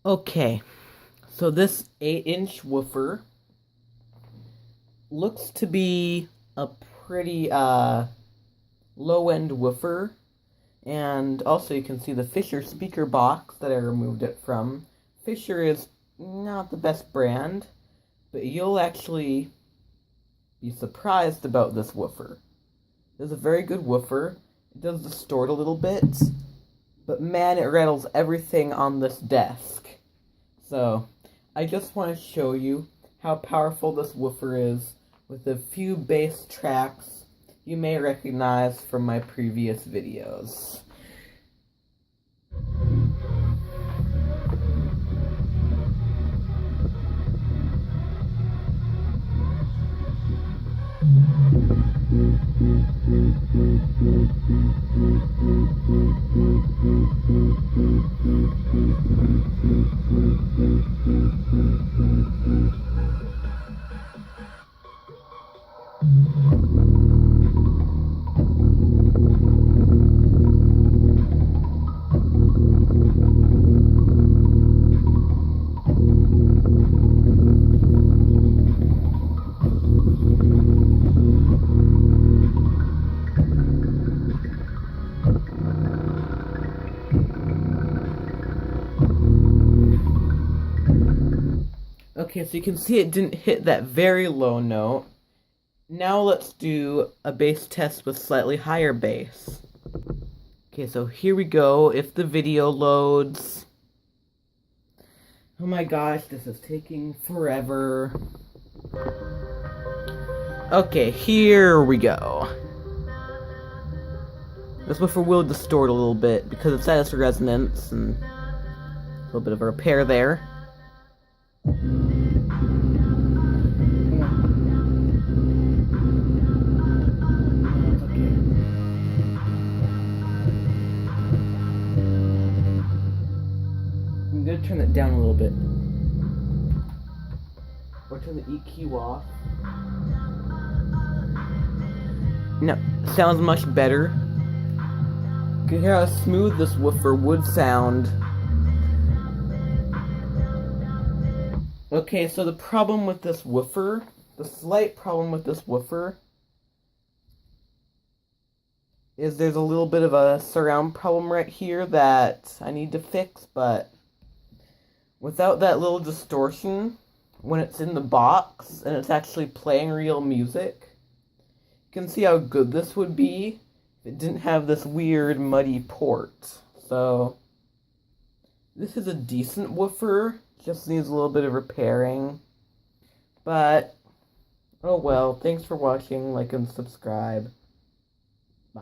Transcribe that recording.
Okay, so this 8-inch woofer looks to be a pretty low-end woofer, and also you can see the Fisher speaker box that I removed it from. Fisher is not the best brand, but you'll actually be surprised about this woofer. It's a very good woofer. It does distort a little bit, but man, it rattles everything on this desk. So, I just want to show you how powerful this woofer is with a few bass tracks you may recognize from my previous videos. Okay, so you can see it didn't hit that very low note. Now let's do a bass test with slightly higher bass. Okay, so here we go, if the video loads. Oh my gosh, this is taking forever. Okay, here we go. This woofer will distort a little bit because it's at its resonance, and a little bit of a repair there. I'm gonna turn it down a little bit. Or turn the EQ off. No, sounds much better. You can hear how smooth this woofer would sound. Okay, so the problem with this woofer, the slight problem with this woofer, is there's a little bit of a surround problem right here that I need to fix, but without that little distortion, when it's in the box and it's actually playing real music, you can see how good this would be if it didn't have this weird muddy port. So, this is a decent woofer, just needs a little bit of repairing, but oh well. Thanks for watching, like and subscribe. Bye.